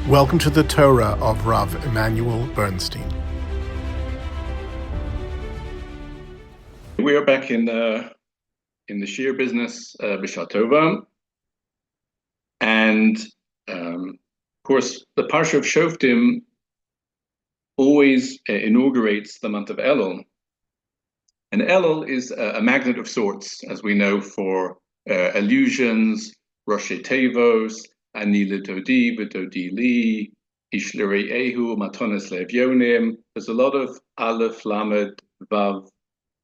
Welcome to the Torah of Rabbi Immanuel Bernstein. We are back in the sheer business, B'Shah Tova, and of course the Parsha of Shoftim always inaugurates the month of Elul, and Elul is a magnet of sorts, as we know, for allusions, Rosh Tevos, Ani L'Dodi, V'Dodi Li, Ishlirei Ehu, Matones Levyonim. There's a lot of Aleph, Lamed, Vav,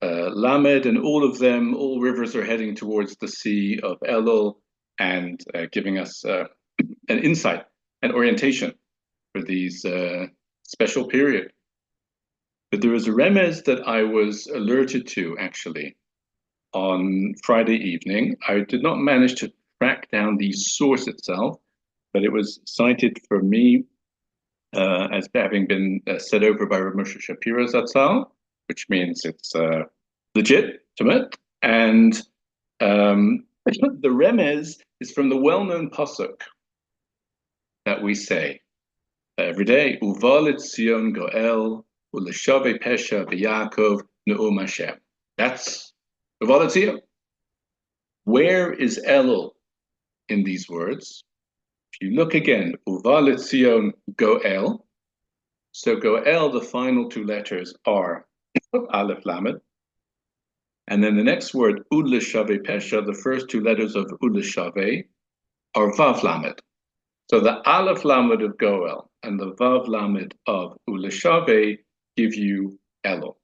Lamed, and all of them, all rivers are heading towards the Sea of Elul and giving us an insight and orientation for these special period. But there was a remez that I was alerted to actually on Friday evening. I did not manage to track down the source itself, but it was cited for me as having been said over by Rav Moshe Shapiro Zatzal, which means it's legitimate. And the remez is from the well-known pasuk that we say every day: Uval et Zion Goel u'leshavei pesha v'Yaakov ne'um Hashem. That's Uval et Zion. Where is Elul in these words? If you look again, Uval et Zion Goel. So Goel, the final two letters are Aleph Lamed. And then the next word, U'leshavei pesha, the first two letters of U'leshavei are Vav Lamed. So the Aleph Lamed of Goel and the Vav Lamed of U'leshavei give you Elul.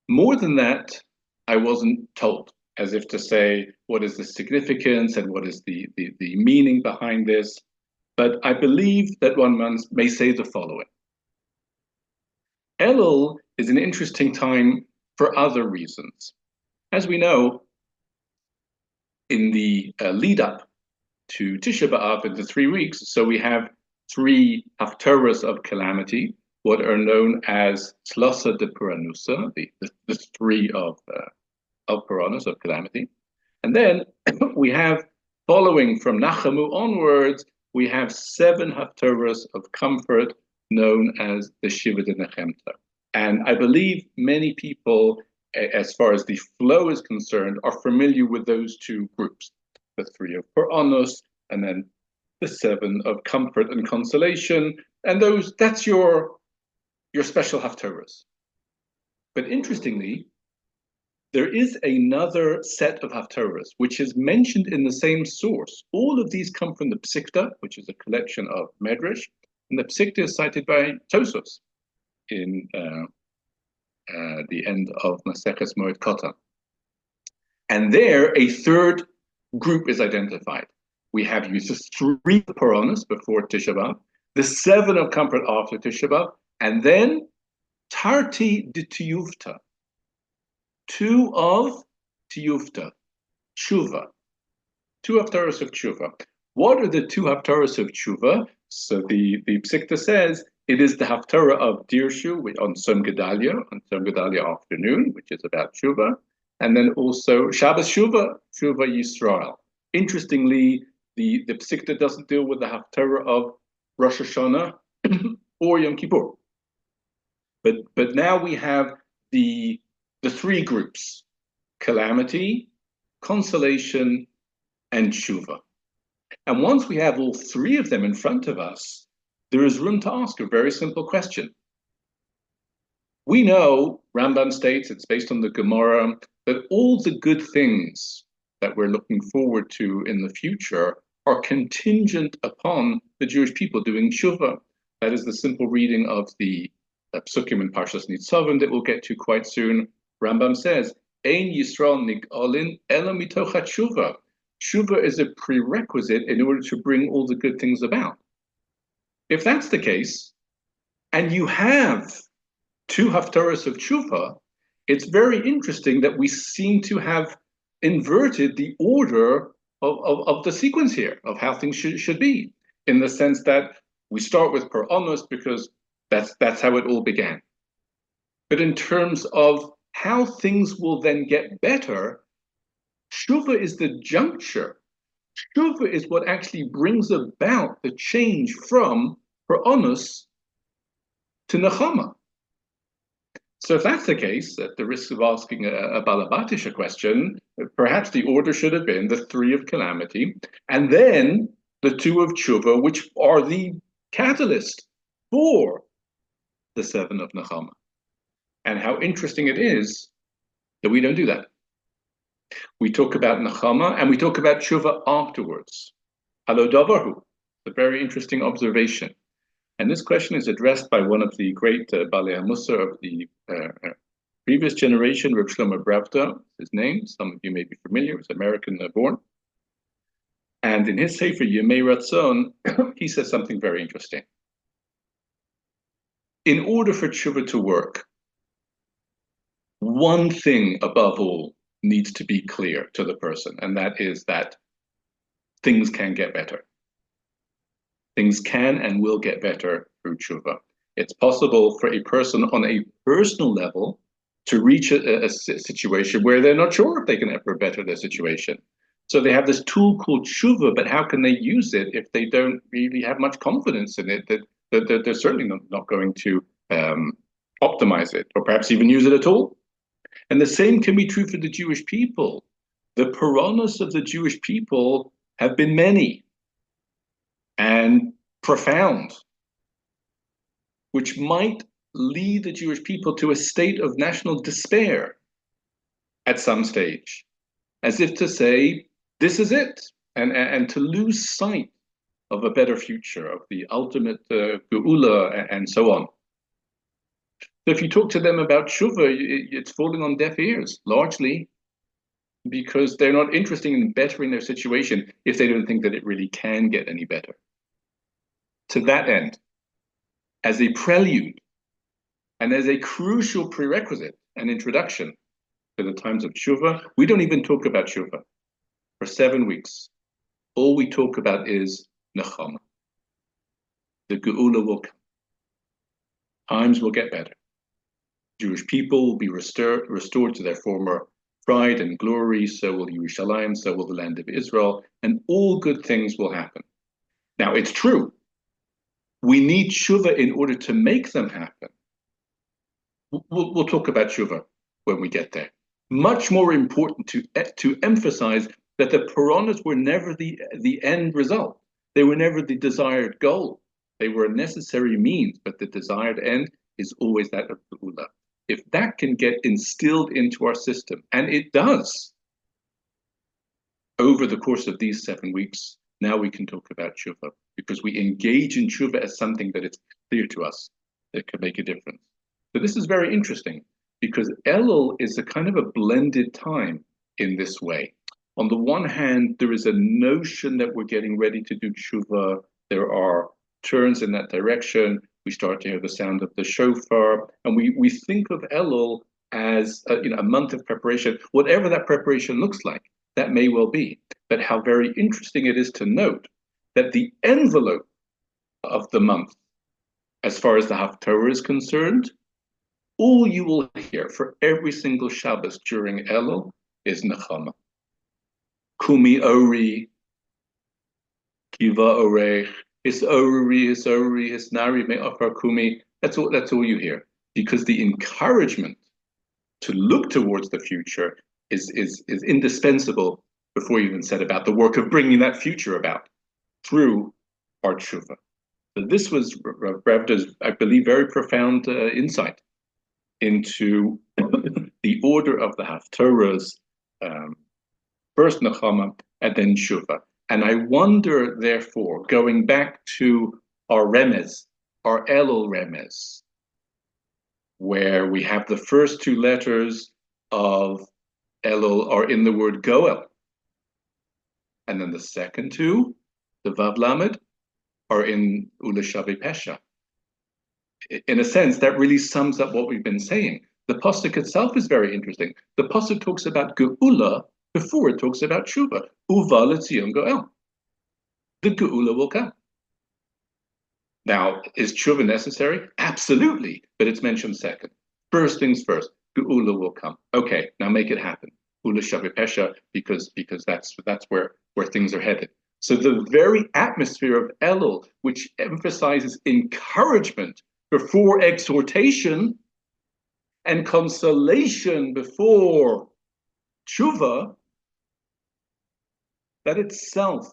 More than that, I wasn't told, as if to say, what is the significance and what is the meaning behind this? But I believe that one may say the following. Elul is an interesting time for other reasons. As we know, in the lead up to Tisha B'Av in the 3 weeks, so we have 3 haftarahs of calamity, what are known as Tlasa de Puranusa, the 3 of Puranos, of calamity. And then we have, following from Nachamu onwards, we have 7 haftarahs of comfort known as the Shiva de Nechemta. And I believe many people, as far as the flow is concerned, are familiar with those 2 groups, the 3 of Puranos and then the 7 of comfort and consolation. And that's your special haftarahs. But interestingly, there is another set of haftarahs which is mentioned in the same source. All of these come from the Psikta, which is a collection of Medrash, and the Psikta is cited by Tosfos in the end of Maseches Moed Katan. And there, a third group is identified. We have the 3 Puranos before Tisha B'Av, the 7 of comfort after Tisha B'Av, and then Tarti de Tiyufta, 2 of Tiyufta, Teshuvah, 2 haftarahs of Teshuvah. What are the 2 haftarahs of Teshuvah? So the Psikta says it is the haftarah of Dirshu on Tzom Gedalia afternoon, which is about Teshuvah, and then also Shabbos Teshuvah Yisrael. Interestingly, the Psikta doesn't deal with the haftarah of Rosh Hashanah or Yom Kippur. But now we have the 3 groups: calamity, consolation, and Teshuvah. And once we have all 3 of them in front of us, there is room to ask a very simple question. We know, Rambam states, it's based on the Gemara, that all the good things that we're looking forward to in the future are contingent upon the Jewish people doing Teshuvah. That is the simple reading of the Psukim in Parshas Nitzavim that we'll get to quite soon. Rambam says, Ein Yisrael nig'olin ela mitoch Teshuvah. Teshuvah is a prerequisite in order to bring all the good things about. If that's the case, and you have 2 haftarahs of Teshuvah, it's very interesting that we seem to have inverted the order of the sequence here, of how things should be, in the sense that we start with Puranos because that's how it all began. But in terms of how things will then get better, Teshuvah is the juncture Teshuvah is what actually brings about the change from Onus to Nechama. So if that's the case, at the risk of asking a Balabatisha question, perhaps the order should have been the 3 of calamity, and then the 2 of Teshuvah, which are the catalyst for the 7 of Nechama. And how interesting it is that we don't do that. We talk about Nechama and we talk about Teshuvah afterwards. Halo Davarhu, a very interesting observation. And this question is addressed by one of the great Balei HaMusar of the previous generation, Reb Shlomo Bravda, his name. Some of you may be familiar, he was American born. And in his Sefer Yemei Ratzon, he says something very interesting. In order for Teshuvah to work, one thing above all needs to be clear to the person, and that is that things can get better. Things can and will get better through Teshuvah. It's possible for a person on a personal level to reach a situation where they're not sure if they can ever better their situation. So they have this tool called Teshuvah, but how can they use it if they don't really have much confidence in it that they're certainly not going to optimize it or perhaps even use it at all? And the same can be true for the Jewish people. The Puranos of the Jewish people have been many and profound, which might lead the Jewish people to a state of national despair at some stage, as if to say, this is it, and to lose sight of a better future, of the ultimate geula, and so on. So if you talk to them about Teshuvah, it's falling on deaf ears, largely because they're not interested in bettering their situation if they don't think that it really can get any better. To that end, as a prelude and as a crucial prerequisite and introduction to the times of Teshuvah, we don't even talk about Teshuvah. For 7 weeks, all we talk about is Nechama. The geula will come. Times will get better. Jewish people will be restored to their former pride and glory, so will Yerushalayim, so will the land of Israel, and all good things will happen. Now, it's true. We need Teshuvah in order to make them happen. We'll talk about Teshuvah when we get there. Much more important to emphasize that the Puranos were never the end result. They were never the desired goal. They were a necessary means, but the desired end is always that of geula. If that can get instilled into our system, and it does, over the course of these 7 weeks, now we can talk about Teshuvah, because we engage in Teshuvah as something that it's clear to us that can make a difference. So this is very interesting, because Elul is a kind of a blended time in this way. On the one hand, there is a notion that we're getting ready to do Teshuvah. There are turns in that direction. We start to hear the sound of the shofar, and we think of Elul as a month of preparation, whatever that preparation looks like. That may well be, but how very interesting it is to note that the envelope of the month, as far as the Haftorah is concerned, all you will hear for every single Shabbos during Elul is Nechama. Kumi Ori, Kiva Orech, His Ori, His Nari Me'afar Kumi. That's all you hear, because the encouragement to look towards the future is indispensable before you even set about the work of bringing that future about through our Teshuvah. So this was Bravda's, I believe, very profound insight into the order of the Haftorahs, first Nechama and then Teshuvah. And I wonder, therefore, going back to our Remez, our Elul Remez, where we have the first 2 letters of Elul are in the word Goel. And then the second 2, the Vav Lamed, are in Ulashavi Pesha. In a sense, that really sums up what we've been saying. The Pasuk itself is very interesting. The Pasuk talks about Geula before it talks about Teshuvah. Uva L'Tzion Goel. The Geula will come. Now, is Teshuvah necessary? Absolutely, but it's mentioned second. First things first, Geula will come. Okay, now make it happen. Ula Shavi Pesha, because that's where where things are headed. So the very atmosphere of Elul, which emphasizes encouragement before exhortation and consolation before Teshuvah, that itself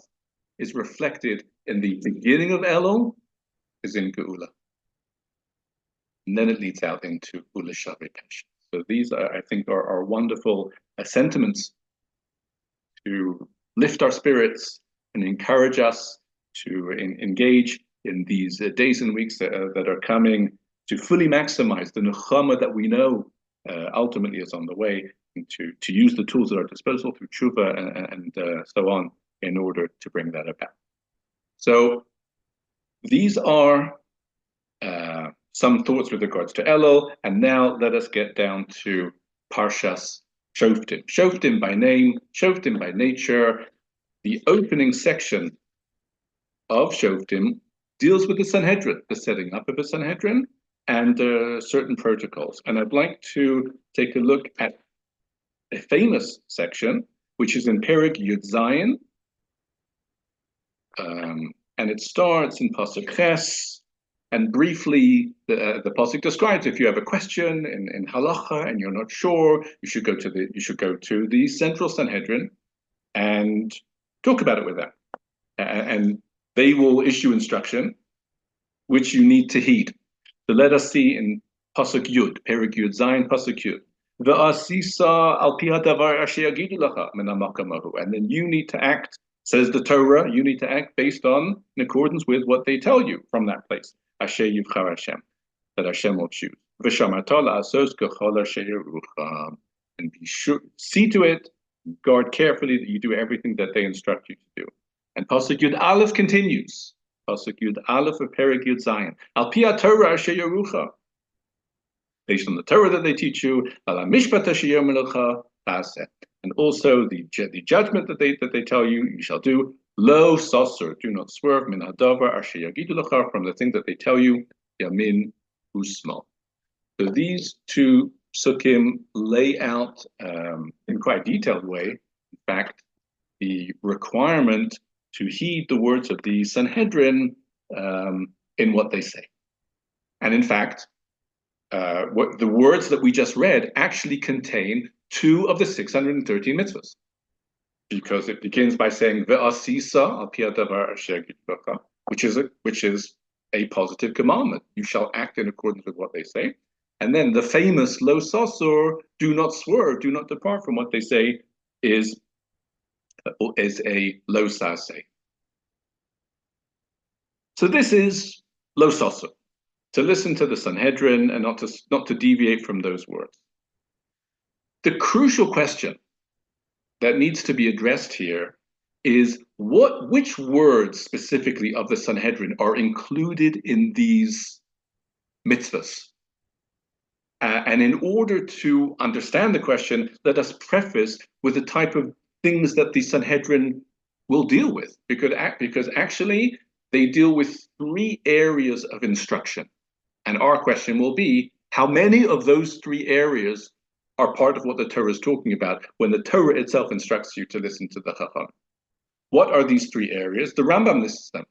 is reflected in the beginning of Elul, is in Geula. And then it leads out into Ulasha repentance. So these, I think, are wonderful sentiments to lift our spirits and encourage us to engage in these days and weeks that are coming, to fully maximize the nechama that we know ultimately is on the way, and to use the tools at our disposal through Teshuvah and so on in order to bring that about. So these are some thoughts with regards to Elul, and now let us get down to Parshas Shoftim. Shoftim by name, Shoftim by nature. The opening section of Shoftim deals with the Sanhedrin, the setting up of the Sanhedrin, and certain protocols. And I'd like to take a look at a famous section, which is in Perek Yud Zayin, and it starts in Pasuk Ches. And briefly, the pasuk describes if you have a question in halacha and you're not sure, you should go to the central Sanhedrin and talk about it with them, and they will issue instruction which you need to heed. So let us see in pasuk Yud, Perek Yud Zayin, pasuk Yud. V'asisa al pi hadavar asher yagidu lacha min hamakamahu, and then you need to act. Says the Torah, you need to act based on, in accordance with what they tell you from that place. Asher yivchar Hashem, that Hashem will choose. V'shamarta la'asos k'chol asher yerucha, and be sure, see to it, guard carefully that you do everything that they instruct you to do. And Pasuk Yud Aleph continues. Pasuk Yud Aleph of Perek Yud Zayin. Al pi Torah asher yerucha, based on the Torah that they teach you. Al mishpat asher yomer lecha, and also the judgment that they tell you, you shall do. Lo sasur, do not swerve, min hadavar asher yagidu lecha, from the thing that they tell you, yamin usmal. So these two sukkim lay out in quite a detailed way, in fact, the requirement to heed the words of the Sanhedrin in what they say. And in fact, what the words that we just read actually contain 2 of the 613 mitzvahs, because it begins by saying ve'asisa al pi hadavar asher yagidu lecha, which is a positive commandment. You shall act in accordance with what they say. And then the famous lo sasur, do not swerve, do not depart from what they say, is a lo saseh. So this is lo sasur, to listen to the Sanhedrin and not to deviate from those words. The crucial question that needs to be addressed here is which words specifically of the Sanhedrin are included in these mitzvahs. And in order to understand the question, let us preface with the type of things that the Sanhedrin will deal with, because actually they deal with 3 areas of instruction. And our question will be, how many of those 3 areas are part of what the Torah is talking about when the Torah itself instructs you to listen to the Chacham? What are these 3 areas? The Rambam lists them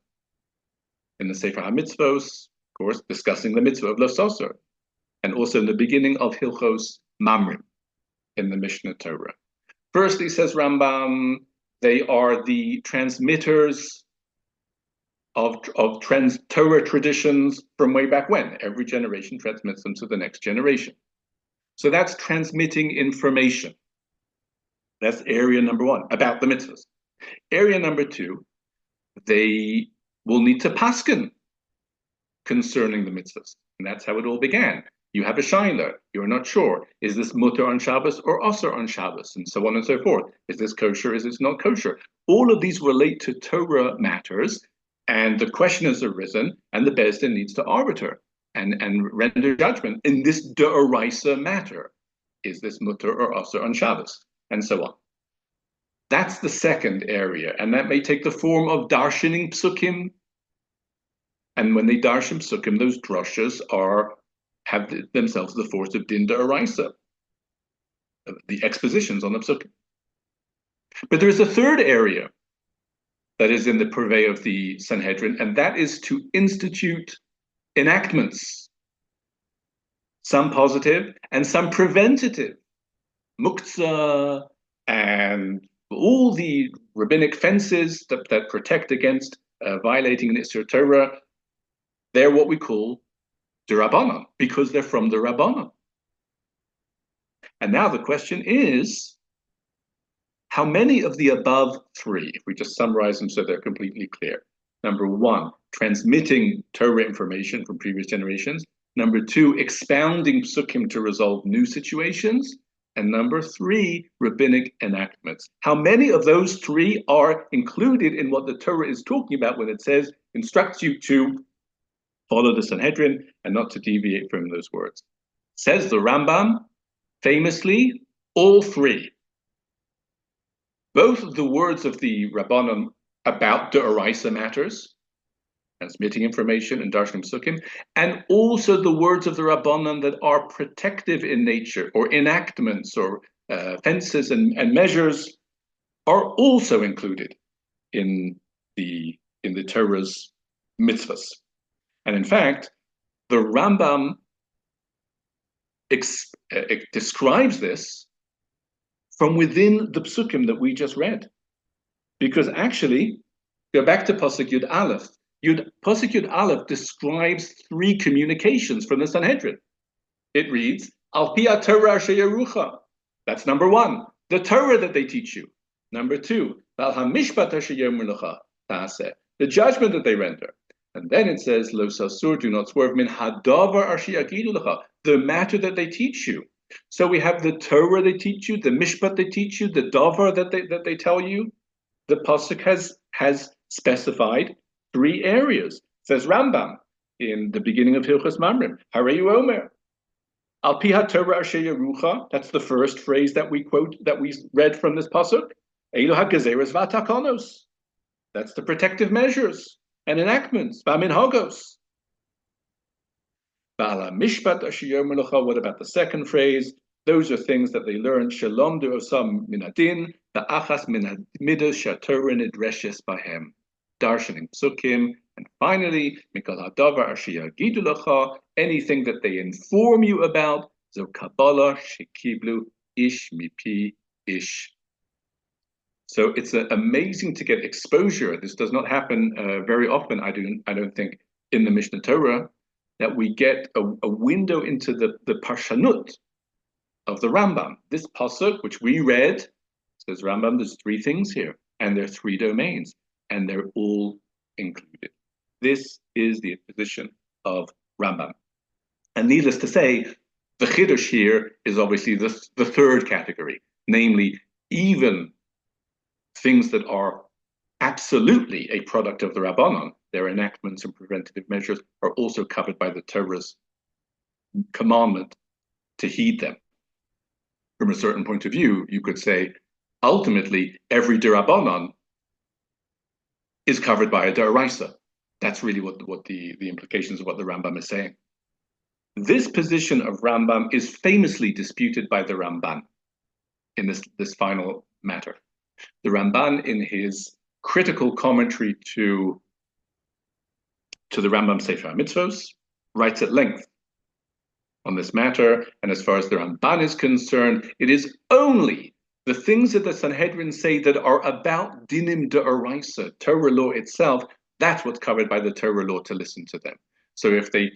in the Sefer HaMitzvos, of course, discussing the mitzvah of Lo Sasur, and also in the beginning of Hilchos Mamrim in the Mishnah Torah. Firstly, says Rambam, they are the transmitters of Torah traditions from way back when. Every generation transmits them to the next generation. So that's transmitting information. That's area number 1, about the mitzvahs. Area number 2, they will need to paskin concerning the mitzvahs. And that's how it all began. You have a shaila, you're not sure. Is this mutter on Shabbos or asur on Shabbos? And so on and so forth. Is this kosher, is this not kosher? All of these relate to Torah matters, and the question has arisen, and the Beis Din needs to arbiter and render judgment in this de'oraisa matter. Is this mutter or asur on Shabbos? And so on. That's the second area, and that may take the form of darshaning psukim. And when they darshan psukim, those drashas have themselves the force of din de'oraisa, the expositions on the psukim. But there is a third area that is in the purvey of the Sanhedrin, and that is to institute enactments, some positive and some preventative, muktzah, and all the rabbinic fences that protect against violating an Isser Torah. They're what we call D'Rabbanan, because they're from the Rabbanan. And now the question is, how many of the above three, if we just summarize them so they're completely clear? Number one, transmitting Torah information from previous generations. Number two, expounding psukim to resolve new situations. And number three, rabbinic enactments. How many of those three are included in what the Torah is talking about when it says, instructs you to follow the Sanhedrin and not to deviate from those words? Says the Rambam, famously, all three. Both the words of the Rabbanon about D'Oraisa matters, transmitting information and darshanim sukkim, and also the words of the Rabbanon that are protective in nature, or enactments, or fences and measures, are also included in the Torah's mitzvahs. And in fact, the Rambam describes this from within the psukim that we just read. Because actually, go back to Pasuk Yud Aleph. Pasuk Yud Aleph describes three communications from the Sanhedrin. It reads, Al pi Torah sheyerucha. That's number one, the Torah that they teach you. Number two, Val hamishpat sheyerucha taaseh, the judgment that they render. And then it says, Lo sasur, do not swerve, min hadavar asher yagidu lecha, the matter that they teach you. So we have the Torah they teach you, the mishpat they teach you, the davar that they tell you. The pasuk has specified three areas. Says Rambam in the beginning of Hilchos Mamrim, Hareyu Omer, Al pi haTorah asher yerucha. That's the first phrase that we quote, that we read from this pasuk. Elu hagazeres v'atakonos. That's the protective measures and enactments. V'minhagos. Ba'ala mishpat asher yomer lecha. What about the second phrase? Those are things that they learn. Shalom osam minadin, ba'achas midas shatorah nidreshes bahem. Darshanim psukim. And finally, mikol hadavar asher yagidu lecha, anything that they inform you about. Zo kabbalah shekiblu ish mipi ish. So it's amazing to get exposure. This does not happen very often, I don't think, in the Mishnah Torah, that we get a window into the parshanut of the Rambam. This pasuk, which we read, says Rambam, there's three things here, and there are three domains, and they're all included. This is the position of Rambam. And needless to say, the chiddush here is obviously the third category, namely, even things that are absolutely a product of the Rabbanon, their enactments and preventative measures, are also covered by the Torah's commandment to heed them. From a certain point of view, you could say, ultimately, every D'Rabbanan is covered by a D'Oraisa. That's really what the implications of what the Rambam is saying. This position of Rambam is famously disputed by the Ramban in this final matter. The Ramban, in his critical commentary to the Rambam Sefer HaMitzvos, writes at length on this matter, and as far as the Ramban is concerned, it is only the things that the Sanhedrin say that are about dinim d'oraisa, Torah law itself, that's what's covered by the Torah law, to listen to them. So if they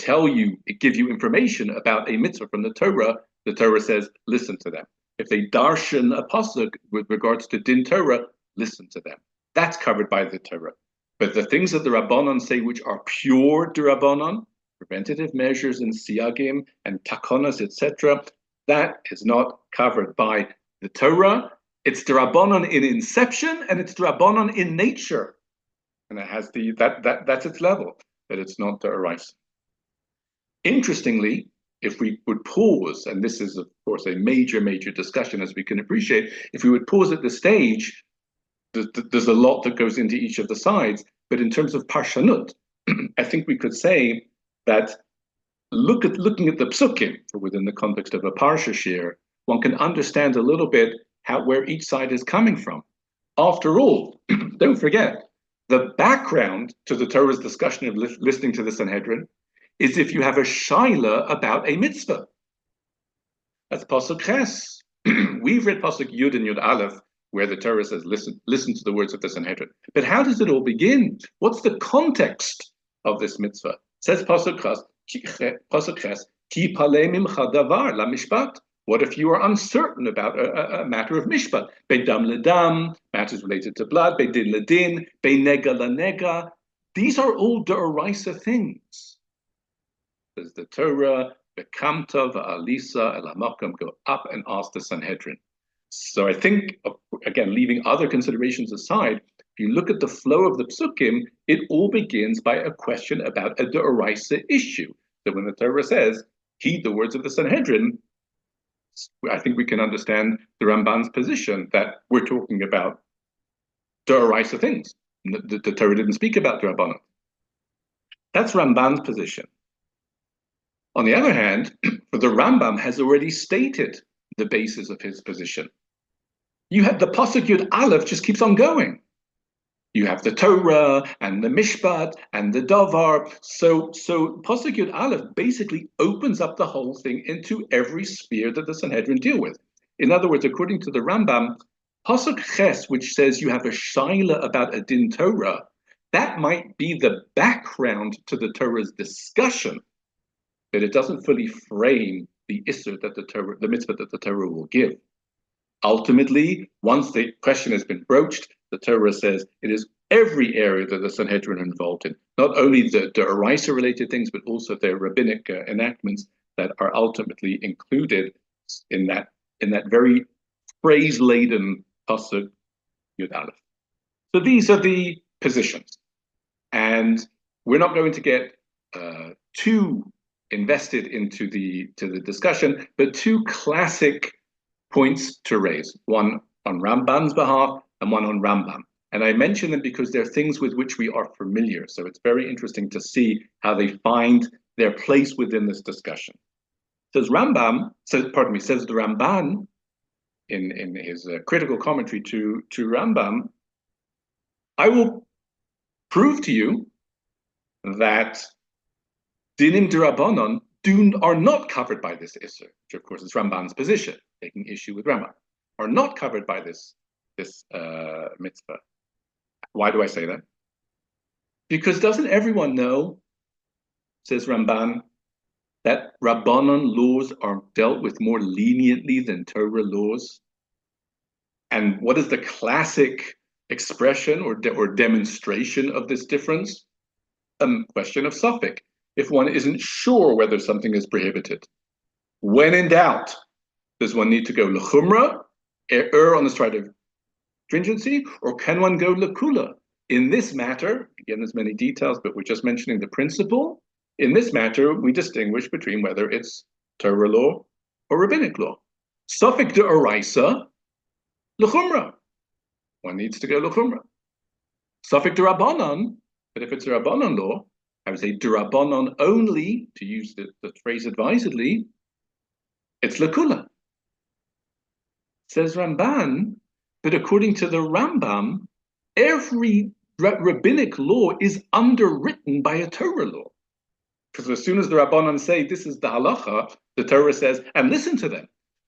give you information about a mitzvah from the Torah says, listen to them. If they darshan a pasuk with regards to din Torah, listen to them. That's covered by the Torah. But the things that the Rabbanon say, which are pure D'Rabbanan, preventative measures and siyagim and takonas, etc., that is not covered by the Torah. It's D'Rabbanan in inception, and it's D'Rabbanan in nature, and it has that's its level, that it's not D'Oraisa. Interestingly, if we would pause, and this is of course a major discussion, as we can appreciate, if we would pause at this stage, there's a lot that goes into each of the sides. But in terms of parshanut, I think we could say that looking at the psukim within the context of a parsha shir, one can understand a little bit where each side is coming from. After all, don't forget, The background to the Torah's discussion of listening to the Sanhedrin is if you have a shaila about a mitzvah. That's Pasuk Ches. We've read Pasuk Yud and Yud Aleph, where the Torah says, listen to the words of the Sanhedrin. But how does it all begin? What's the context of this mitzvah? It says Pasuk Ches, Ki palei mimcha davar la mishpat. What if you are uncertain about a matter of mishpat? Beidam ledam, matters related to blood, beidin ledin, beinega lanega. These are all d'oraisa things. There's the Torah, Bekamta, Va'alisa, Elamakam, go up and ask the Sanhedrin. So I think, again, leaving other considerations aside, if you look at the flow of the psukim, it all begins by a question about a d'oraisa issue. So when the Torah says, heed the words of the Sanhedrin, I think we can understand the Ramban's position that we're talking about d'oraisa things. The Torah didn't speak about Rabbanan. That's Ramban's position. On the other hand, the Rambam has already stated the basis of his position. You have the Pasuk Yud Aleph just keeps on going. You have the Torah and the Mishpat and the Davar. So Pasuk Yud Aleph basically opens up the whole thing into every sphere that the Sanhedrin deal with. In other words, according to the Rambam, Pasuk Ches, which says you have a shaila about a din Torah, that might be the background to the Torah's discussion, but it doesn't fully frame the issur that the mitzvah that the Torah will give. Ultimately, once the question has been broached, the Torah says it is every area that the Sanhedrin are involved in, not only the oraisa related things, but also their rabbinic enactments that are ultimately included in that very phrase-laden pasuk Yud Aleph. So these are the positions, and we're not going to get too invested into the discussion, but two classic points to raise, one on Ramban's behalf and one on Rambam. And I mention them because they're things with which we are familiar. So it's very interesting to see how they find their place within this discussion. Says the Ramban in his critical commentary to Rambam, I will prove to you that dinim d'Rabbanan are not covered by this issur, which of course is Ramban's position, taking issue with Rambam, are not covered by this mitzvah. Why do I say that? Because doesn't everyone know, says Ramban, that Rabbanan laws are dealt with more leniently than Torah laws? And what is the classic expression or demonstration of this difference? Question of suffix. If one isn't sure whether something is prohibited, when in doubt, does one need to go l'chumra, err on the side of stringency, or can one go l'kula? In this matter, again, there's many details, but we're just mentioning the principle. In this matter, we distinguish between whether it's Torah law or rabbinic law. Suffix d'oraisa, l'chumra. One needs to go l'chumra. Suffix d'Rabbanan, but if it's a Rabbanan law, I would say d'Rabbanan only, to use the phrase advisedly, it's l'kula. Says Ramban, but according to the Rambam, every rabbinic law is underwritten by a Torah law. Because as soon as the Rabbanan say this is the halacha, the Torah says, and listen to them.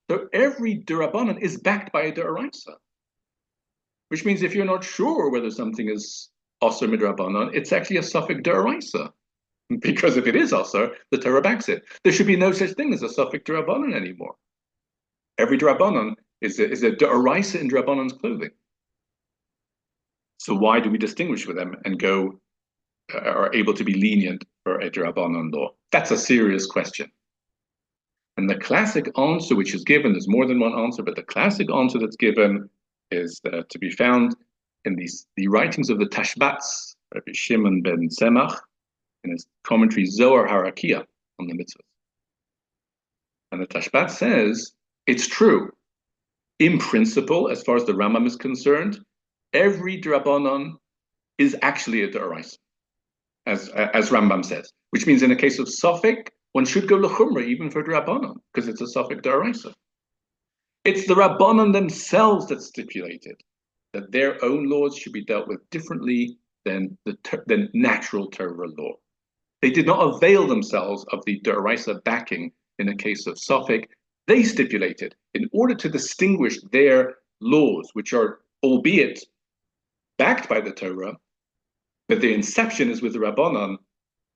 So every d'Rabbanan is backed by a d'oraisa. Which means if you're not sure whether something is Asur midrabanan, it's actually a suffix d'oraisa. Because if it is Asur, the Torah backs it. There should be no such thing as a suffix d'Rabbanan anymore. Every d'Rabbanan is a d'oraisa in d'Rabbanan's clothing. So why do we distinguish with them and are able to be lenient for a d'Rabbanan law? That's a serious question. And the classic answer which is given, there's more than one answer, but the classic answer that's given is to be found in the writings of the Tashbats, Rabbi Shimon ben Tzemach, in his commentary Zohar Harakia on the mitzvahs. And the Tashbat says, it's true. In principle, as far as the Rambam is concerned, every d'Rabbanan is actually a d'oraisa, as Rambam says, which means in a case of suffix, one should go l'chumra even for d'Rabbanan, because it's a suffix d'oraisa. It's the Rabbanan themselves that stipulated that their own laws should be dealt with differently than natural Torah law. They did not avail themselves of the D'oraisa backing in the case of Suffolk. They stipulated, in order to distinguish their laws, which are, albeit backed by the Torah, but their inception is with the Rabbanon,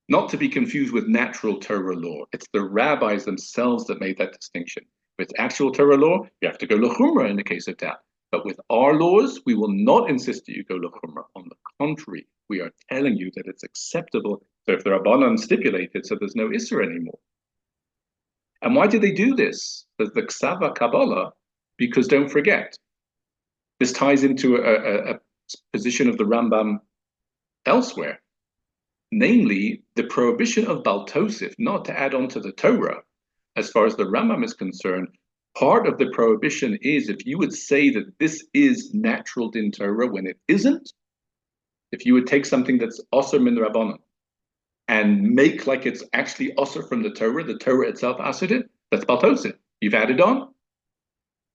not to be confused with natural Torah law. It's the rabbis themselves that made that distinction. With actual Torah law, you have to go l'chumrah in the case of that. But with our laws, we will not insist that you go l'chumrah. On the contrary, we are telling you that it's acceptable. So if the Rabbanon stipulated, so there's no Isser anymore. And why did they do this? The Ksava Kabbalah, because don't forget, this ties into a position of the Rambam elsewhere, namely the prohibition of Baltosif, not to add on to the Torah. As far as the Rambam is concerned, part of the prohibition is if you would say that this is natural din Torah when it isn't, if you would take something that's osir min Rabbanon and make like it's actually osir from the Torah itself assered it, that's Baltosif. You've added on.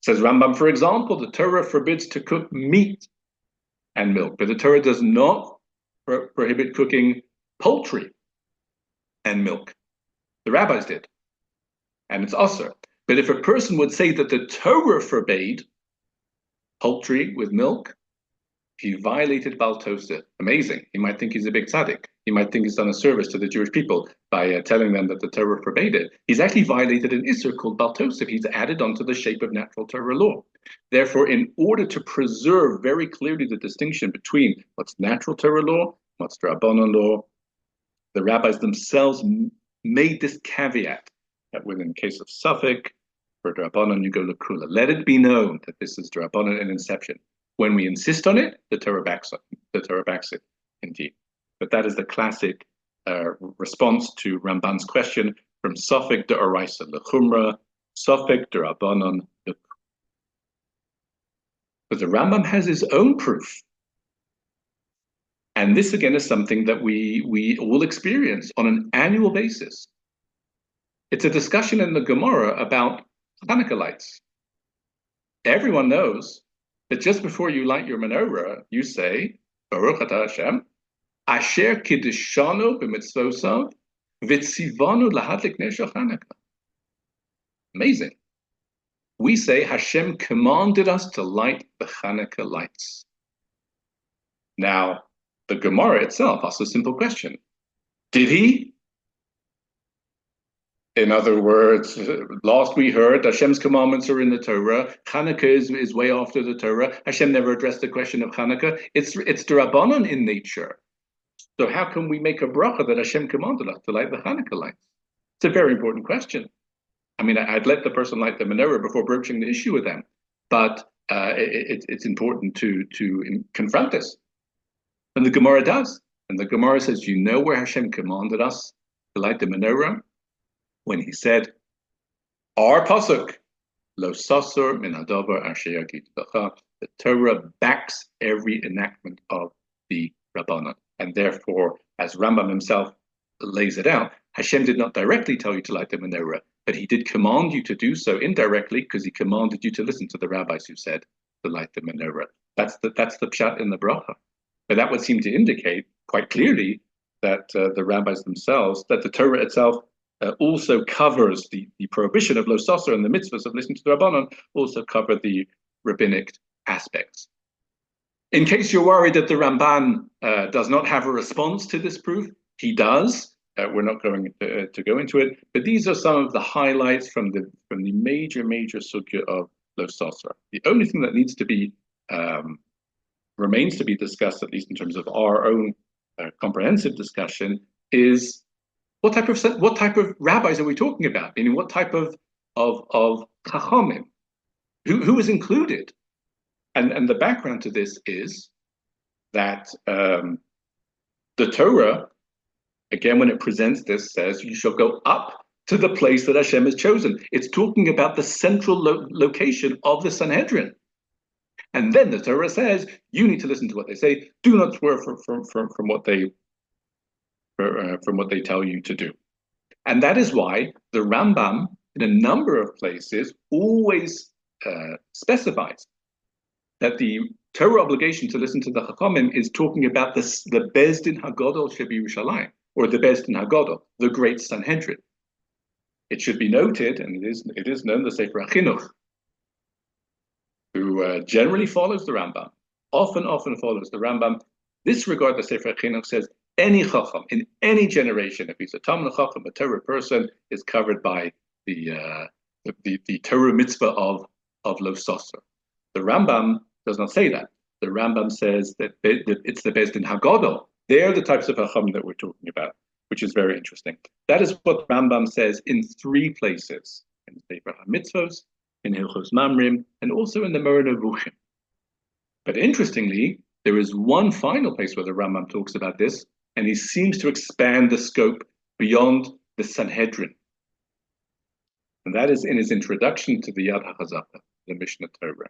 Says Rambam, for example, the Torah forbids to cook meat and milk, but the Torah does not prohibit cooking poultry and milk. The rabbis did, and it's osir. But if a person would say that the Torah forbade poultry with milk, he violated Baltosif. Amazing. He might think he's a big tzaddik. He might think he's done a service to the Jewish people by telling them that the Torah forbade it. He's actually violated an Isser called Baltosif. He's added onto the shape of natural Torah law. Therefore, in order to preserve very clearly the distinction between what's natural Torah law, what's Rabbanon law, the rabbis themselves made this caveat that within the case of Suffolk, for Rabbanon, you go l'kula. Let it be known that this is Rabbanon in inception. When we insist on it, the Torah backs it. The Torah backs it, indeed. But that is the classic response to Ramban's question from Suffolk de Oraisa l'chumra, Suffolk de Rabbanon. But the Rambam has his own proof. And this, again, is something that we all experience on an annual basis. It's a discussion in the Gemara about Chanukah lights. Everyone knows that just before you light your menorah, you say, Baruch atah Hashem, Asher kiddishanu b'mitzvosav v'tzivanu lahadlik ner shel Chanukah. Amazing. We say Hashem commanded us to light the Chanukah lights. Now, the Gemara itself asks a simple question. Did he? In other words, last we heard, Hashem's commandments are in the Torah. Chanukah is way after the Torah. Hashem never addressed the question of Chanukah. It's D'Rabbanan in nature. So how can we make a bracha that Hashem commanded us to light the Chanukah lights? It's a very important question. I mean, I'd let the person light the menorah before broaching the issue with them, but it's important to confront this. And the Gemara does. And the Gemara says, you know where Hashem commanded us to light the menorah? When he said, our pasuk, lo sasur min hadavar asher yagid lecha, the Torah backs every enactment of the Rabbanan. And therefore, as Rambam himself lays it out, Hashem did not directly tell you to light the menorah, but he did command you to do so indirectly because he commanded you to listen to the rabbis who said to light the menorah. That's the pshat in the bracha. But that would seem to indicate quite clearly that the rabbis themselves, that the Torah itself also covers the prohibition of lo sasur and the mitzvahs of listening to the Rabbanon also cover the rabbinic aspects. In case you're worried that the Ramban does not have a response to this proof, he does. We're not going to go into it, but these are some of the highlights from the major sugya of lo sasur. The only thing that needs to be remains to be discussed, at least in terms of our own comprehensive discussion, is what type of rabbis are we talking about? Meaning, what type of chachamim? Who is included? And the background to this is that the Torah, again, when it presents this, says you shall go up to the place that Hashem has chosen. It's talking about the central location of the Sanhedrin. And then the Torah says you need to listen to what they say. Do not swerve from what they tell you to do. And that is why the Rambam, in a number of places, always specifies that the Torah obligation to listen to the Chachamim is talking about the Beis Din Haggadol Shebiyushalayim, or the Beis Din Haggadol, the Great Sanhedrin. It should be noted, and it is known, the Sefer HaChinuch, who generally follows the Rambam, often follows the Rambam. This regard, the Sefer HaChinuch says, any Chacham in any generation, if he's a Talmud Chacham, a Torah person, is covered by the Torah mitzvah of Lo Soser. The Rambam does not say that. The Rambam says that it's the Beis Din Haggadol. They're the types of Chacham that we're talking about, which is very interesting. That is what the Rambam says in 3 places, in the Sefer HaMitzvos, in Hilchos Mamrim, and also in the Moreh Nevuchim. But interestingly, there is one final place where the Rambam talks about this, and he seems to expand the scope beyond the Sanhedrin. And that is in his introduction to the Yad HaChazaka, the Mishnah Torah.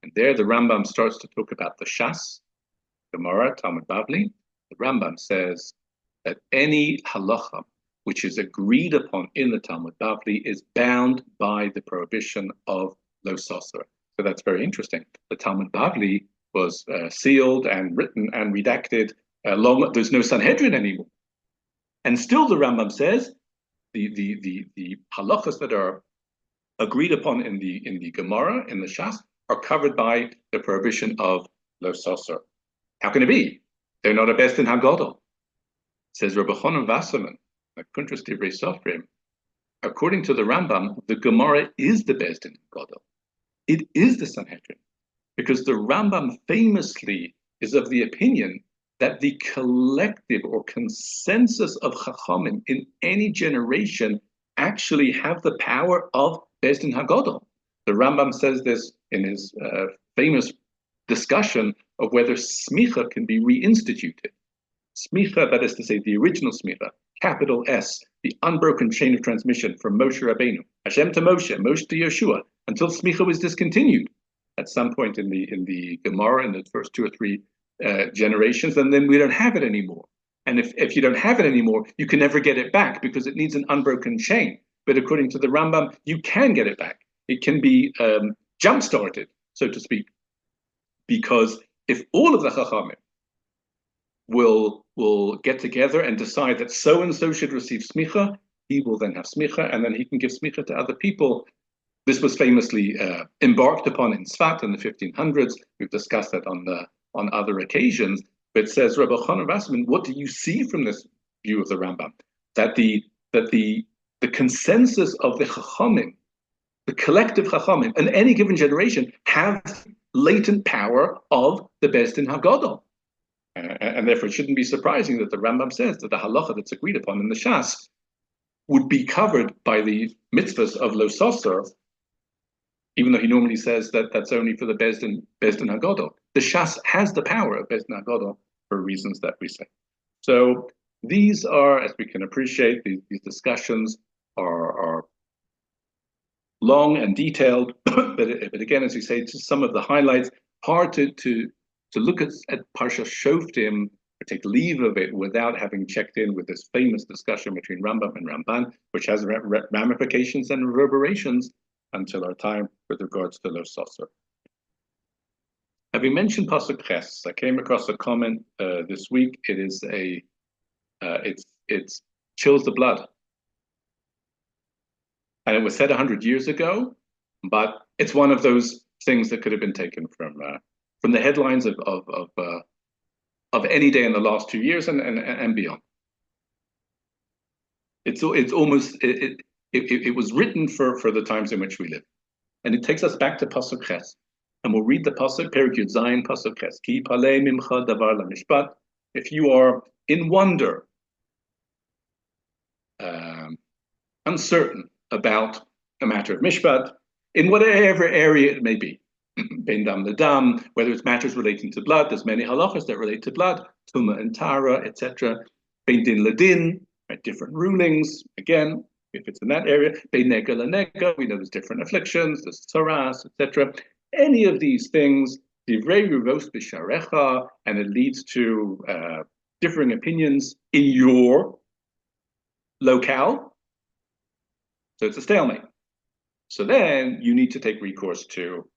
And there the Rambam starts to talk about the Shas, Gemara, Talmud Bavli. The Rambam says that any halacha which is agreed upon in the Talmud Bavli is bound by the prohibition of Lo Soser. So that's very interesting. The Talmud Bavli was sealed and written and redacted there's no Sanhedrin anymore. And still the Rambam says the halachas that are agreed upon in the Gemara, in the Shas, are covered by the prohibition of Lo Soser. How can it be? They're not a Beis Din Haggadol. Says Rabbi Chonon Wasserman, a Kuntras Divrei Sofrim, according to the Rambam, the Gemara is the Beis Din Haggadol. It is the Sanhedrin, because the Rambam famously is of the opinion that the collective or consensus of Chachamim in any generation actually have the power of Beis Din Haggadol. The Rambam says this in his famous discussion of whether smicha can be reinstituted. Smicha, that is to say, the original smicha, capital S, the unbroken chain of transmission from Moshe Rabbeinu, Hashem to Moshe, Moshe to Yeshua, until smicha was discontinued at some point in the Gemara in the first 2 or 3 generations, and then we don't have it anymore. And if you don't have it anymore, you can never get it back because it needs an unbroken chain. But according to the Rambam, you can get it back. It can be jump-started, so to speak, because if all of the Chachamim will get together and decide that so-and-so should receive smicha, he will then have smicha, and then he can give smicha to other people. This was famously embarked upon in Sfat in the 1500s. We've discussed that on other occasions. But says Rabbi Chonon Wasserman, what do you see from this view of the Rambam? That the consensus of the Chachamim, the collective Chachamim, in any given generation, have latent power of the Beis Din Haggadol. And therefore, it shouldn't be surprising that the Rambam says that the halacha that's agreed upon in the Shas would be covered by the mitzvahs of Lo Soser, even though he normally says that that's only for the Beis Din Haggadol. The Shas has the power of Beis Din Haggadol for reasons that we say. So these are, as we can appreciate, these discussions are long and detailed, but again, as we say, just some of the highlights, hard to look at Parsha Shoftim or take leave of it without having checked in with this famous discussion between Rambam and Ramban, which has ramifications and reverberations until our time with regards to Lo Soser. Having mentioned Pasuk Ches, I came across a comment this week. It is it chills the blood. And it was said 100 years ago, but it's one of those things that could have been taken from the headlines of any day in the last 2 years and beyond. It's almost it was written for the times in which we live, and it takes us back to Pasuk Ches, and we'll read the Pasuk Perek Yud Zayin Pasuk Ches. Ki palei mimcha davar lamishpat. If you are in wonder, uncertain about a matter of mishpat, in whatever area it may be, ben dam ledam, whether it's matters relating to blood, there's many halachas that relate to blood, tuma and tara, etc. Ben din ledin, right, different rulings, again, if it's in that area. Ben nega lenega, we know there's different afflictions, there's tzaras, etc. Any of these things, divrei ruvos b'sharecha, and it leads to differing opinions in your locale. So it's a stalemate. So then you need to take recourse to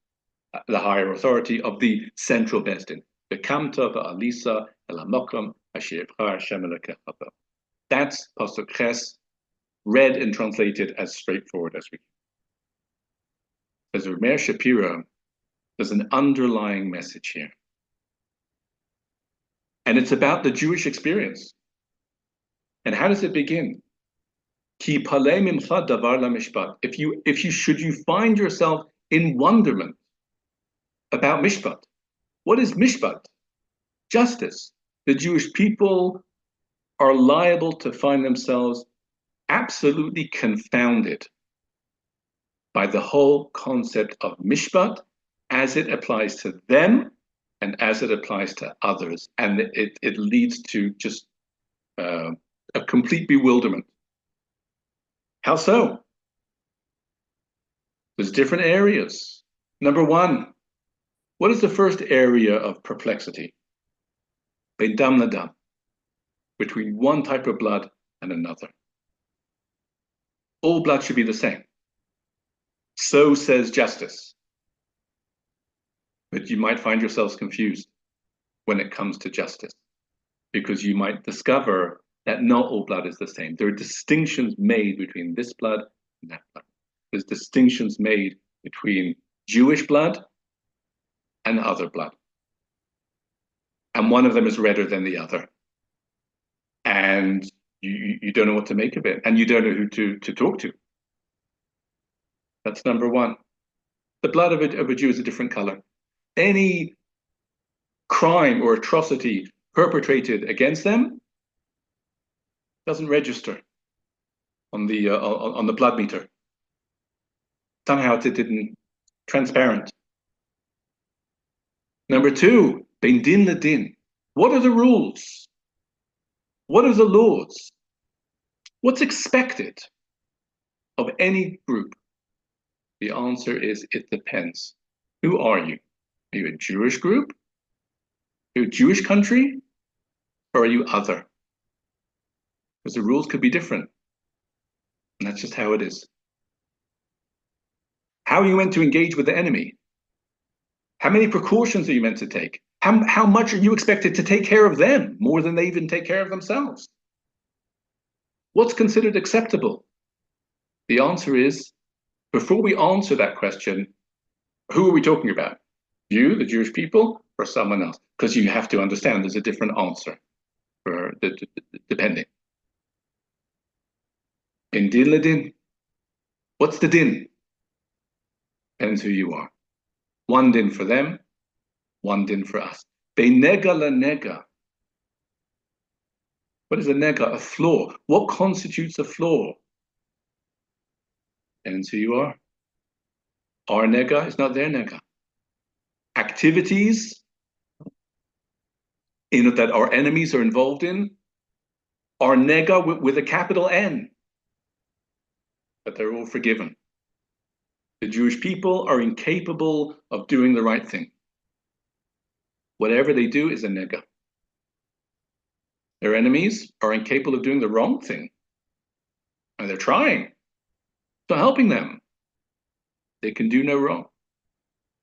the higher authority of the central Besdin. Bekamta va'alisa el hamokom asher yibchar Hashem Elokecha bo. That's Pasuk Ches, read and translated as straightforward as we can. As Omer Shapiro, there's an underlying message here. And it's about the Jewish experience. And how does it begin? Ki palei mimcha davar lamishpat. If you find yourself in wonderment about mishpat. What is mishpat? Justice. The Jewish people are liable to find themselves absolutely confounded by the whole concept of mishpat as it applies to them and as it applies to others. And it leads to just a complete bewilderment. How so? There's different areas. Number one, what is the first area of perplexity? Ben dam ladam, between one type of blood and another. All blood should be the same. So says justice. But you might find yourselves confused when it comes to justice, because you might discover that not all blood is the same. There are distinctions made between this blood and that blood. There's distinctions made between Jewish blood and other blood. And one of them is redder than the other. And you don't know what to make of it. And you don't know who to talk to. That's number one. The blood of a Jew is a different color. Any crime or atrocity perpetrated against them doesn't register on the blood meter. Somehow it didn't transparent. Number two, ben din ledin. What are the rules? What are the laws? What's expected of any group? The answer is it depends. Who are you? Are you a Jewish group? Are you a Jewish country? Or are you other? Because the rules could be different. And that's just how it is. How are you meant to engage with the enemy? How many precautions are you meant to take? How much are you expected to take care of them more than they even take care of themselves? What's considered acceptable? The answer is, before we answer that question, who are we talking about? You, the Jewish people, or someone else? Because you have to understand there's a different answer for depending. In din ledin, what's the din? Depends who you are. One din for them, one din for us. Nega la nega. What is a nega? A flaw. What constitutes a flaw? Depends who you are. Our nega is not their nega. Activities that our enemies are involved in are nega with a capital N. But they're all forgiven. The Jewish people are incapable of doing the right thing. Whatever they do is a nega. Their enemies are incapable of doing the wrong thing. And they're trying. It's not helping them. They can do no wrong.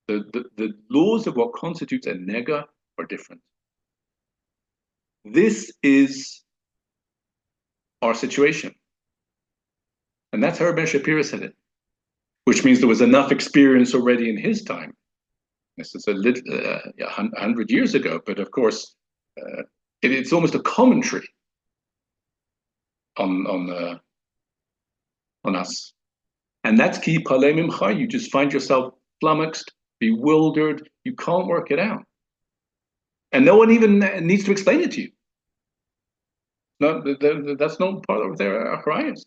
The laws of what constitutes a nega are different. This is our situation. And that's how Rabbi Shapiro said it. Which means there was enough experience already in his time. This is 100 years ago, but of course, it's almost a commentary on us. And that's ki palei mimcha. You just find yourself flummoxed, bewildered. You can't work it out, and no one even needs to explain it to you. That's not part of their achrayus.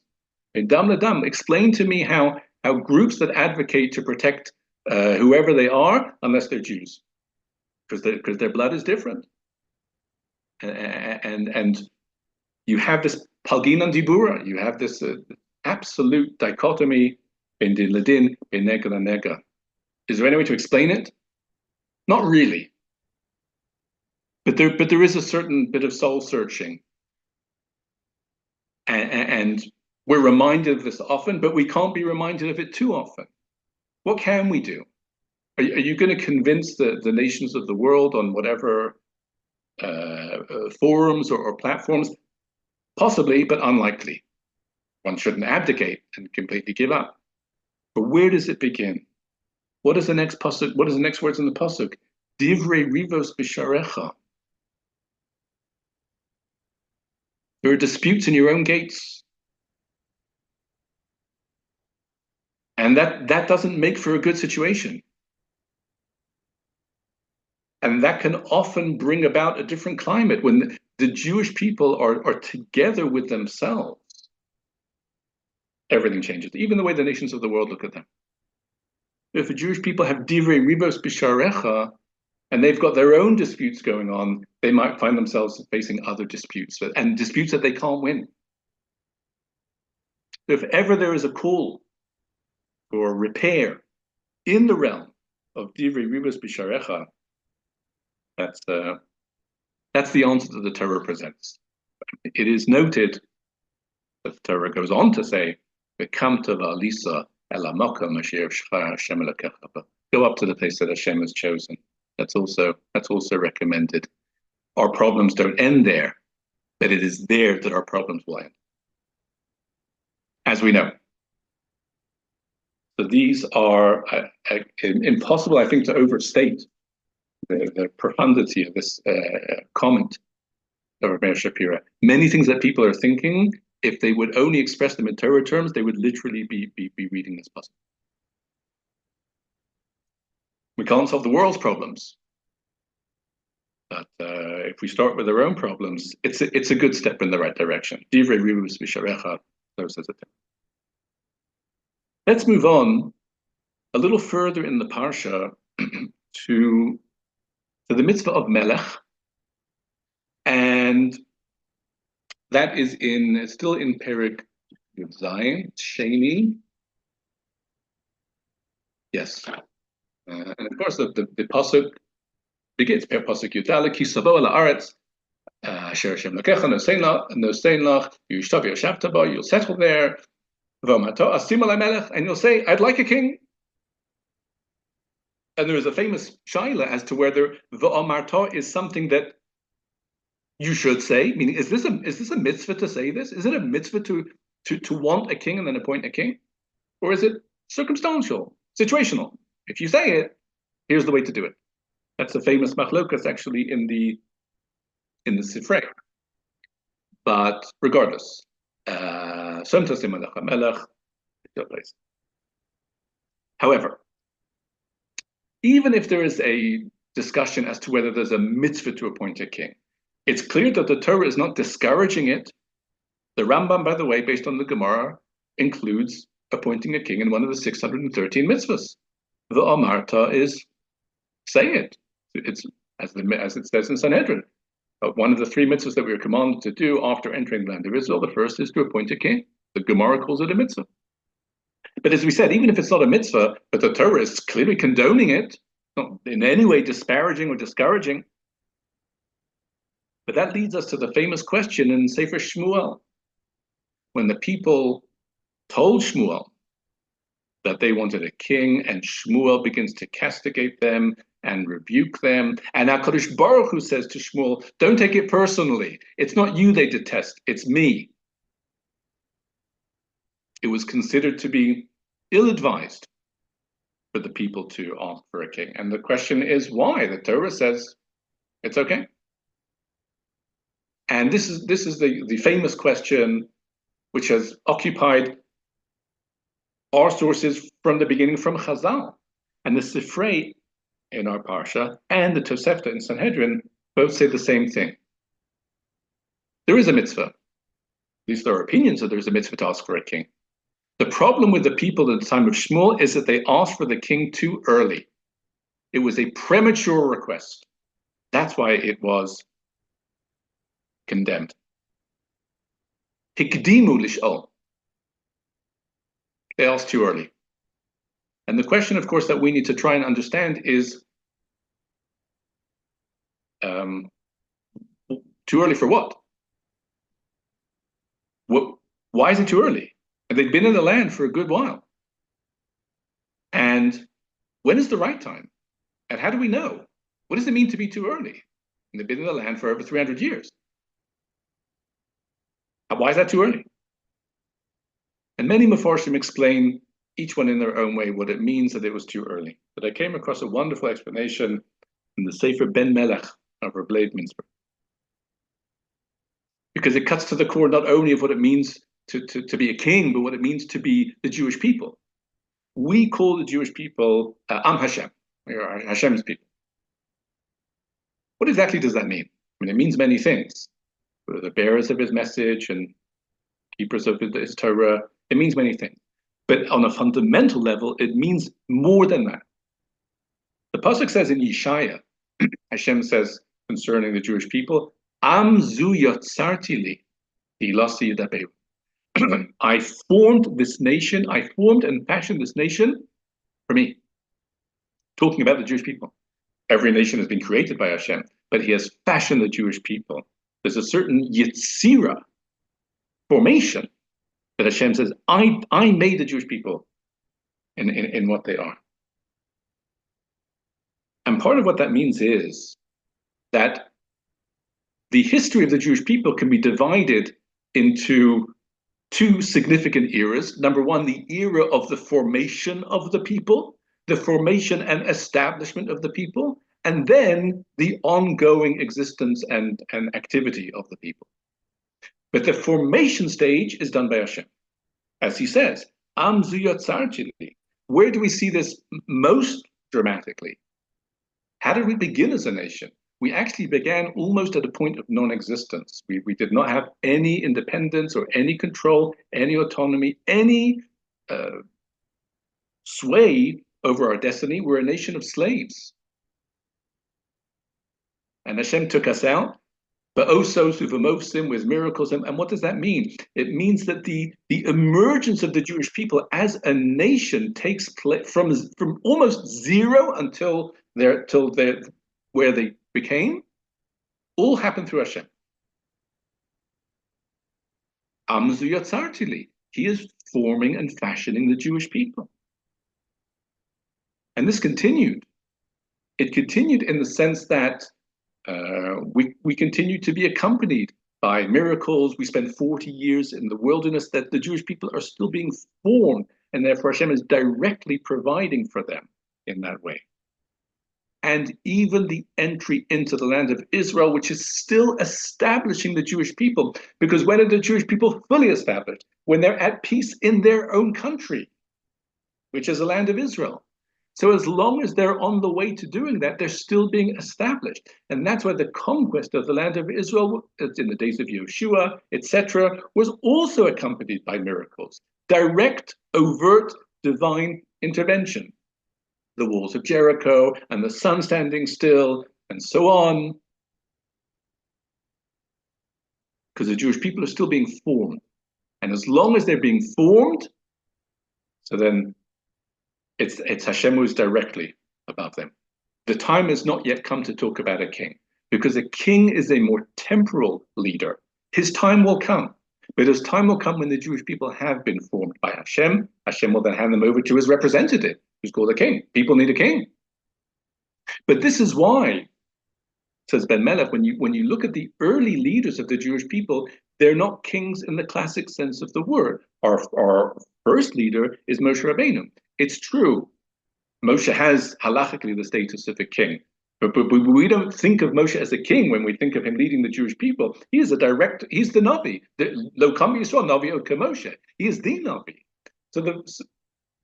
Dam ledam. Explain to me how groups that advocate to protect whoever they are, unless they're Jews, because their blood is different, and you have this palginan dibura, you have this absolute dichotomy in din ledin, in nega la nega. Is there any way to explain it? Not really, but there is a certain bit of soul searching, and we're reminded of this often, but we can't be reminded of it too often. What can we do? Are you going to convince the nations of the world on whatever forums or platforms? Possibly, but unlikely. One shouldn't abdicate and completely give up. But where does it begin? What is the next pasuk? What is the next words in the pasuk? Divrei rivos b'sharecha. There are disputes in your own gates. And that doesn't make for a good situation. And that can often bring about a different climate when the Jewish people are together with themselves. Everything changes, even the way the nations of the world look at them. If the Jewish people have divrei ribos b'sharecha, and they've got their own disputes going on, they might find themselves facing other disputes, and disputes that they can't win. If ever there is a call for repair in the realm of divrei ribos b'sharecha, that's the answer that the Torah presents. It is noted that the Torah goes on to say, "V'kamta v'alisa el hamakom asher Hashem elokecha." Go up to the place that Hashem has chosen. That's also recommended. Our problems don't end there, but it is there that our problems will end, as we know. So these are impossible, I think, to overstate the profundity of this comment of Rabbi Shapira. Many things that people are thinking, if they would only express them in Torah terms, they would literally be reading this puzzle. We can't solve the world's problems, but if we start with our own problems, it's a good step in the right direction. Divrei ribos b'sharecha, so says it. Let's move on a little further in the parsha to the mitzvah of melech, and that is still in Perek Yud Zayin, Sheni. Yes. And of course, the pasuk begins, per pasuk Yudale, ki savo el haaretz, asher Hashem lokecha nosein lach, you yashavta ba, you'll settle there, v'omato asim alei melech, and you'll say, I'd like a king. And there is a famous shaila as to whether v'omarto is something that you should say, meaning, is this a mitzvah to say this? Is it a mitzvah to want a king and then appoint a king? Or is it circumstantial, situational? If you say it, here's the way to do it. That's a famous machlokas actually in the Sifrei. But regardless, however, even if there is a discussion as to whether there's a mitzvah to appoint a king, it's clear that the Torah is not discouraging it. The Rambam, by the way, based on the Gemara, includes appointing a king in one of the 613 mitzvahs. The Omarta is say it. It's as it says in Sanhedrin. One of the three mitzvahs that we are commanded to do after entering the land of Israel, the first is to appoint a king. The Gemara calls it a mitzvah. But as we said, even if it's not a mitzvah, but the Torah is clearly condoning it, not in any way disparaging or discouraging. But that leads us to the famous question in Sefer Shmuel, when the people told Shmuel that they wanted a king, and Shmuel begins to castigate them and rebuke them. And HaKadosh Baruch Hu says to Shmuel, don't take it personally. It's not you they detest, it's me. It was considered to be ill-advised for the people to ask for a king. And the question is why? The Torah says it's okay. And this is the famous question which has occupied our sources from the beginning, from Chazal. And the Sifrei in our Parsha and the Tosefta in Sanhedrin both say the same thing. There is a mitzvah. At least there are opinions that there's a mitzvah to ask for a king. The problem with the people at the time of Shmuel is that they asked for the king too early. It was a premature request. That's why it was condemned. Hikdimu lish'ol. They asked too early. And the question, of course, that we need to try and understand is, too early for what? Why is it too early? And they've been in the land for a good while. And When is the right time? And how do we know? What does it mean to be too early? And they've been in the land for over 300 years. Why is that too early? And many Mefarshim explain, each one in their own way, what it means that it was too early. But I came across a wonderful explanation in the Sefer Ben Melech of Rabbi Bernstein, because it cuts to the core not only of what it means to be a king, but what it means to be the Jewish people. We call the Jewish people Am Hashem, or Hashem's people. What exactly does that mean? I mean, it means many things. We're the bearers of his message and keepers of his Torah. It means many things. But on a fundamental level, it means more than that. The pasuk says in Yeshaya, Hashem says concerning the Jewish people, Am zu yotzarti li, hilasi yadaberu. I formed this nation, I formed and fashioned this nation for me. Talking about the Jewish people. Every nation has been created by Hashem, but he has fashioned the Jewish people. There's a certain yitzira, formation, that Hashem says, I made the Jewish people in what they are. And part of what that means is that the history of the Jewish people can be divided into two significant eras. Number one, the era of the formation of the people, the formation and establishment of the people, and then the ongoing existence and activity of the people. But the formation stage is done by Hashem. As he says, Am zu yotzarti li. Where do we see this most dramatically? How did we begin as a nation? We actually began almost at a point of non-existence. We did not have any independence or any control, any autonomy, any sway over our destiny. We're a nation of slaves. And Hashem took us out, but also Suvamosim with miracles. And what does that mean? It means that the emergence of the Jewish people as a nation takes place from almost zero until they're where they became, all happened through Hashem. Am zu yotzarti li. He is forming and fashioning the Jewish people. And this continued. It continued in the sense that we continue to be accompanied by miracles. We spend 40 years in the wilderness, that the Jewish people are still being formed, and therefore Hashem is directly providing for them in that way. And even the entry into the land of Israel, which is still establishing the Jewish people. Because when are the Jewish people fully established? When they're at peace in their own country, which is the land of Israel. So as long as they're on the way to doing that, they're still being established. And that's why the conquest of the land of Israel in the days of Yeshua, etc., was also accompanied by miracles. Direct, overt, divine intervention. The walls of Jericho and the sun standing still and so on. Because the Jewish people are still being formed. And as long as they're being formed, so then it's Hashem who is directly above them. The time has not yet come to talk about a king, because a king is a more temporal leader. His time will come. But his time will come when the Jewish people have been formed by Hashem. Hashem will then hand them over to his representative, who's called a king. People need a king. But this is why, says Ben Melech, when you look at the early leaders of the Jewish people, they're not kings in the classic sense of the word. Our first leader is Moshe Rabbeinu. It's true, Moshe has halachically the status of a king. But we don't think of Moshe as a king when we think of him leading the Jewish people. He is he's the Navi. Lo kam Yisrael Navi od Moshe. He is the Navi.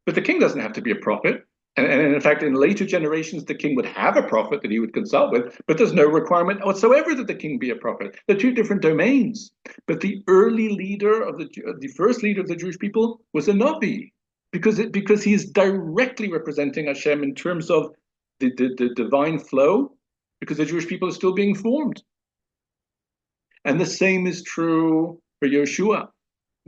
But the king doesn't have to be a prophet. And in fact, in later generations, the king would have a prophet that he would consult with, but there's no requirement whatsoever that the king be a prophet. They're two different domains. But the early leader the first leader of the Jewish people was a Navi, because he is directly representing Hashem in terms of the divine flow, because the Jewish people are still being formed. And the same is true for Yeshua.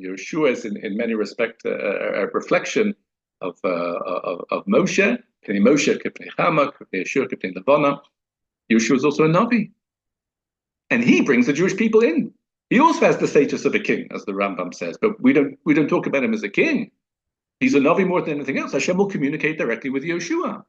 Yeshua is in many respects a reflection of Moshe. Moshe k'pnei Chama, Yeshua k'pnei Levana. Yeshua is also a Navi. And he brings the Jewish people in. He also has the status of a king, as the Rambam says, but we don't talk about him as a king. He's a Navi more than anything else. Hashem will communicate directly with Yeshua.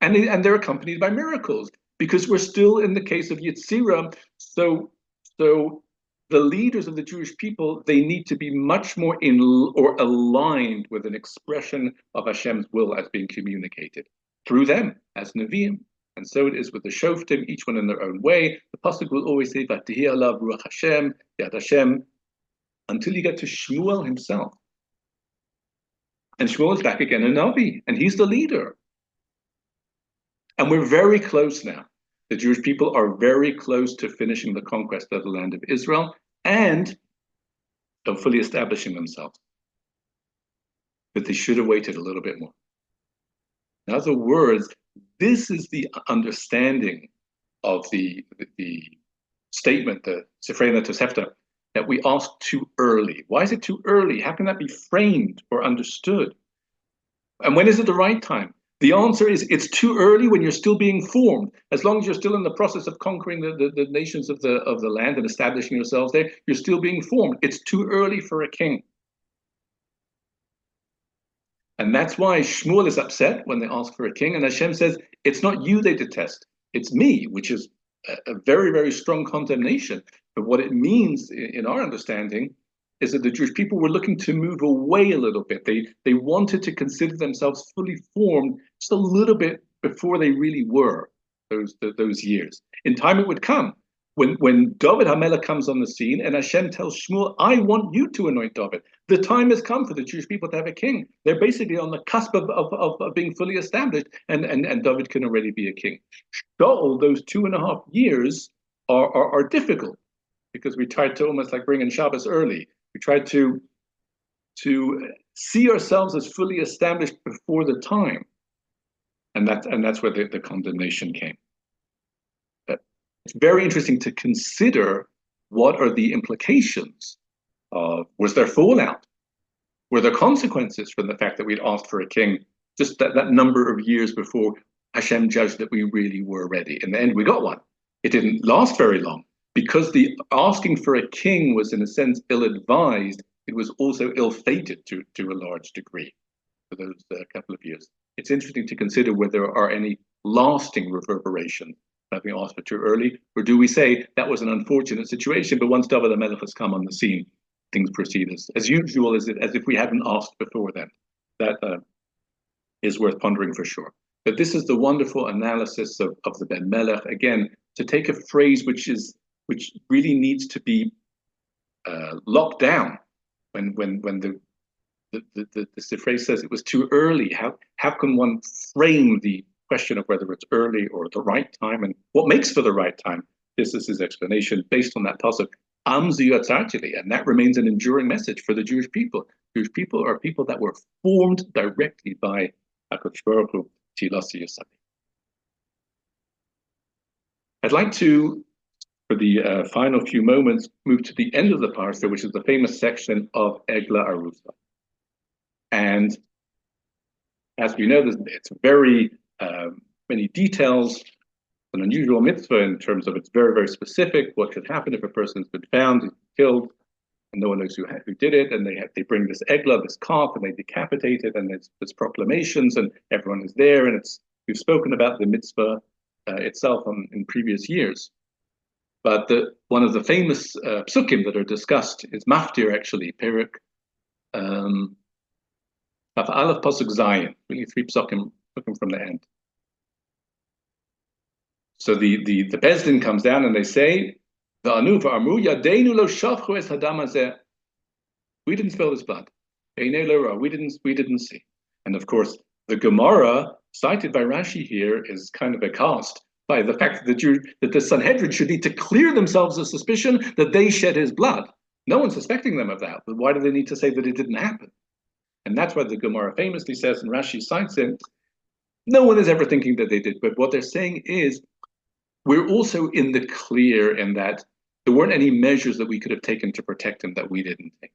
and they're accompanied by miracles, because we're still in the case of Yetzirah. So the leaders of the Jewish people, they need to be much more in or aligned with an expression of Hashem's will as being communicated through them as Nevi'im. And so it is with the Shoftim, each one in their own way. The pasuk will always say, "Vatihi alav ruach Hashem, yad Hashem," until you get to Shmuel himself. And Shmuel is back again a Navi, and he's the leader. And we're very close now. The Jewish people are very close to finishing the conquest of the land of Israel and of fully establishing themselves. But they should have waited a little bit more. In other words, this is the understanding of the statement, the Sifrei Tosefta, that we ask too early. Why is it too early? How can that be framed or understood? And when is it the right time? The answer is it's too early when you're still being formed. As long as you're still in the process of conquering the nations of the land and establishing yourselves there, you're still being formed. It's too early for a king. And that's why Shmuel is upset when they ask for a king. And Hashem says, it's not you they detest, it's me, which is a very, very strong condemnation. But what it means in our understanding is that the Jewish people were looking to move away a little bit. They wanted to consider themselves fully formed just a little bit before they really were those years. In time it would come. When David HaMelech comes on the scene and Hashem tells Shmuel, I want you to anoint David. The time has come for the Jewish people to have a king. They're basically on the cusp of being fully established, and David can already be a king. Shaul, those 2.5 years are difficult, because we tried to almost like bring in Shabbos early. We tried to see ourselves as fully established before the time. And that's where the condemnation came. It's very interesting to consider what are the implications of, was there fallout? Were there consequences from the fact that we'd asked for a king just that number of years before Hashem judged that we really were ready? In the end, we got one. It didn't last very long. Because the asking for a king was, in a sense, ill-advised, it was also ill-fated to a large degree for those couple of years. It's interesting to consider whether there are any lasting reverberations having asked for too early, or do we say that was an unfortunate situation, but once David HaMelech has come on the scene, things proceed as usual, as if we hadn't asked before then. That is worth pondering for sure. But this is the wonderful analysis of the Ben Melech. Again, to take a phrase which really needs to be locked down when the phrase says it was too early. How can one frame the question of whether it's early or the right time, and what makes for the right time? This is his explanation based on that pasuk, and that remains an enduring message for the Jewish people. Jewish people are people that were formed directly by HaKadosh Baruch Hu, Tilasi Yosami. I'd like to, for the final few moments, move to the end of the parsha, which is the famous section of Egla Arusa. And as we know, it's very many details, an unusual mitzvah in terms of it's very, very specific. What should happen if a person's been found, killed, and no one knows who did it, and they bring this Egla, this calf, and they decapitate it, and there's proclamations, and everyone is there, and we've spoken about the mitzvah itself in previous years. But one of the famous psukim that are discussed is Maftir, actually, Perek Aleph Pasuk Zayin, really 3 psukim from the end. So the Bezdin comes down and they say, we didn't spill his blood. We didn't see. And of course, the Gemara cited by Rashi here is kind of a cast by the fact that the Sanhedrin should need to clear themselves of suspicion that they shed his blood. No one's suspecting them of that, but why do they need to say that it didn't happen? And that's why the Gemara famously says, and Rashi cites it, no one is ever thinking that they did. But what they're saying is, we're also in the clear in that there weren't any measures that we could have taken to protect him that we didn't take.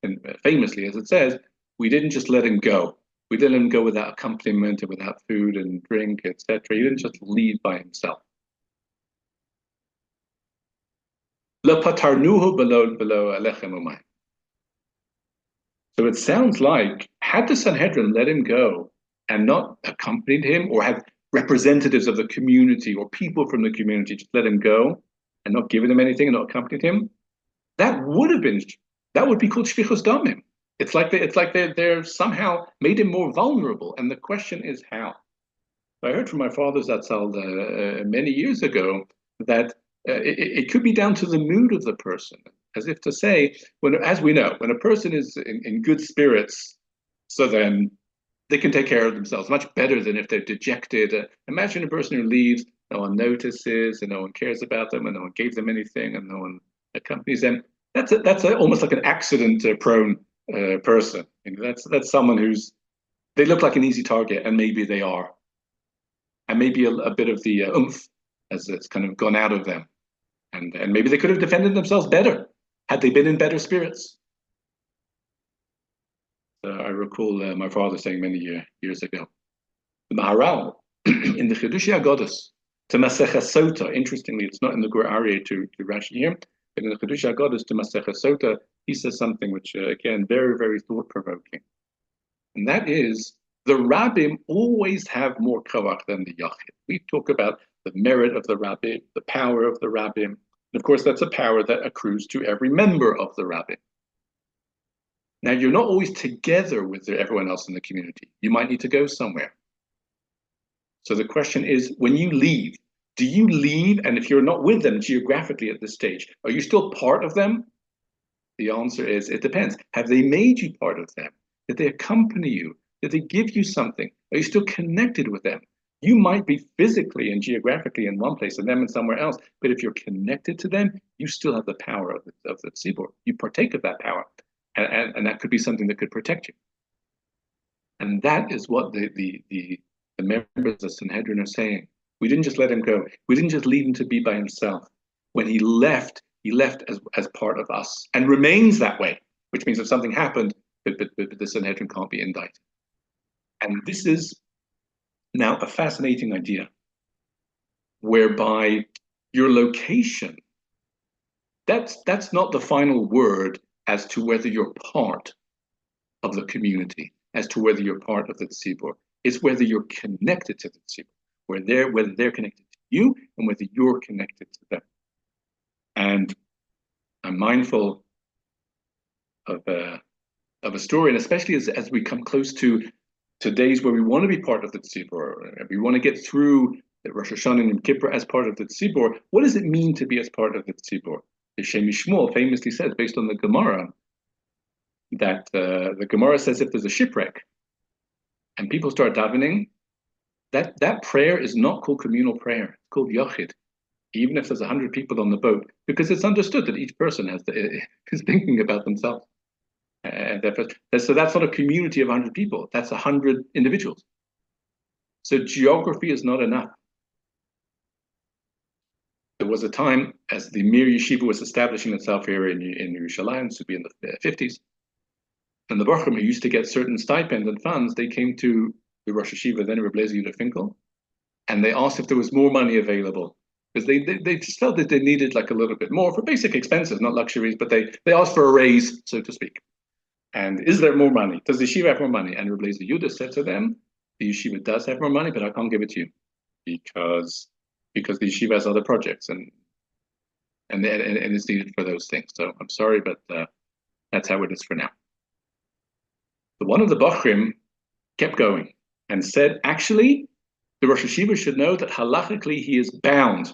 And famously, as it says, we didn't just let him go. We didn't let him go without accompaniment and without food and drink, etc. He didn't just leave by himself. So it sounds like, had the Sanhedrin let him go and not accompanied him or had representatives of the community or people from the community just let him go and not given him anything and not accompanied him, that would be called shfichus damim. It's like they're somehow made him more vulnerable. And the question is how. I heard from my father Zatzal many years ago that it could be down to the mood of the person, as if to say, as we know, when a person is in good spirits, so then they can take care of themselves much better than if they're dejected. Imagine a person who leaves, no one notices, and no one cares about them, and no one gave them anything, and no one accompanies them. That's almost like an accident-prone person. That's someone they look like an easy target, and maybe they are. And maybe a bit of the oomph has kind of gone out of them. And maybe they could have defended themselves better had they been in better spirits. I recall my father saying many years ago, the Maharal in the Chidushei Aggadah to Maseches Sota, interestingly, it's not in the Gur Aryeh to Rashi here, but in the Chidushei Aggadah to Maseches Sota, he says something which, again, very, very thought-provoking. And that is, the Rabbim always have more koach than the Yachid. We talk about the merit of the Rabbim, the power of the Rabbim. And of course, that's a power that accrues to every member of the Rabbim. Now, you're not always together with everyone else in the community. You might need to go somewhere. So the question is, when you leave, do you leave? And if you're not with them geographically at this stage, are you still part of them? The answer is, it depends. Have they made you part of them? Did they accompany you? Did they give you something? Are you still connected with them? You might be physically and geographically in one place and them in somewhere else, but if you're connected to them, you still have the power of the tzibur. You partake of that power, and that could be something that could protect you. And that is what the members of Sanhedrin are saying. We didn't just let him go. We didn't just leave him to be by himself. When he left as part of us and remains that way, which means if something happened, but the Sanhedrin can't be indicted. And this is now a fascinating idea, whereby your location, that's not the final word as to whether you're part of the community, as to whether you're part of the tzibur. It's whether you're connected to the tzibur, whether they're connected to you and whether you're connected to them. And I'm mindful of a story, and especially as we come close to days where we want to be part of the tzibur, we want to get through the Rosh Hashanah and Kippur as part of the tzibur. What does it mean to be as part of the tzibur? The Shemo famously says, based on the Gemara, that the Gemara says if there's a shipwreck and people start davening, that prayer is not called communal prayer. It's called yachid, even if there's 100 people on the boat, because it's understood that each person is thinking about themselves. So that's not a community of 100 people. That's 100 individuals. So geography is not enough. There was a time as the Mir Yeshiva was establishing itself here in Yerushalayim, this would be in the 50s, and the Bochum who used to get certain stipends and funds, they came to the Rosh Yeshiva, then Rabbi Yehuda Finkel, and they asked if there was more money available, because they just felt that they needed like a little bit more for basic expenses, not luxuries, but they asked for a raise, so to speak. And is there more money? Does the yeshiva have more money? And Rabbi Yehuda said to them, the yeshiva does have more money, but I can't give it to you because the yeshiva has other projects and it's needed for those things. So I'm sorry, but that's how it is for now. But one of the Bochrim kept going and said, actually, the Rosh Yeshiva should know that halachically he is bound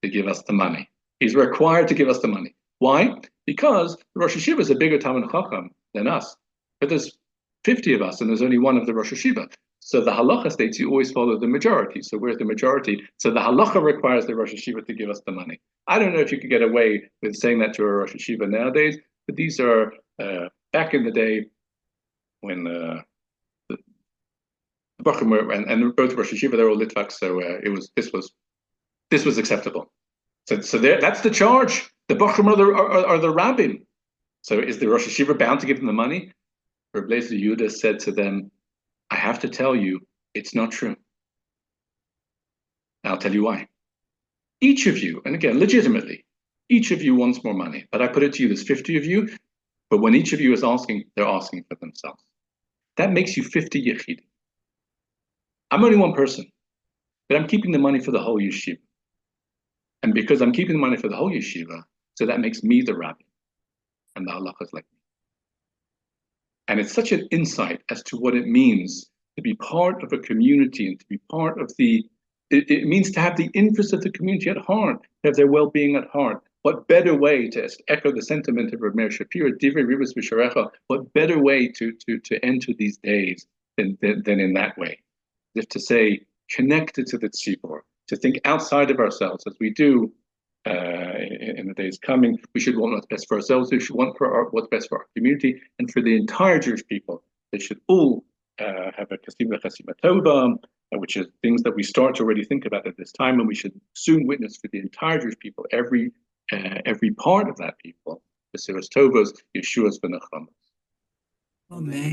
to give us the money. He's required to give us the money. Why? Because the Rosh Yeshiva is a bigger Talmud Chacham than us. But there's 50 of us and there's only one of the Rosh Yeshiva. So the halacha states you always follow the majority. So we're the majority. So the halacha requires the Rosh Yeshiva to give us the money. I don't know if you could get away with saying that to a Rosh Yeshiva nowadays, but these are back in the day when the Bochum were, and both Rosh Yeshiva, they're all Litvaks, so this was acceptable. So that's the charge. The Bochum are the Rabbim. So is the Rosh Yeshiva bound to give them the money? Rabbi Yehuda said to them, I have to tell you, it's not true. I'll tell you why. Each of you, and again, legitimately, each of you wants more money. But I put it to you, there's 50 of you, but when each of you is asking, they're asking for themselves. That makes you 50 Yechidim. I'm only one person, but I'm keeping the money for the whole yeshiva. And because I'm keeping the money for the whole yeshiva, so that makes me the rabbi, and the halacha is like me. And it's such an insight as to what it means to be part of a community and to be part of it means to have the interests of the community at heart, to have their well-being at heart. What better way to echo the sentiment of Rav Shapiro, Divrei Ribos B'Sharecha, what better way to enter these days than in that way? As if to say, connected to the tzibur, to think outside of ourselves, as we do in the days coming. We should want what's best for ourselves. We should want what's best for our community and for the entire Jewish people. They should all have a kasima tova, which is things that we start to already think about at this time, and we should soon witness for the entire Jewish people, every part of that people, the Siras Tovos, Yeshuas Machon Yaakov. Amen.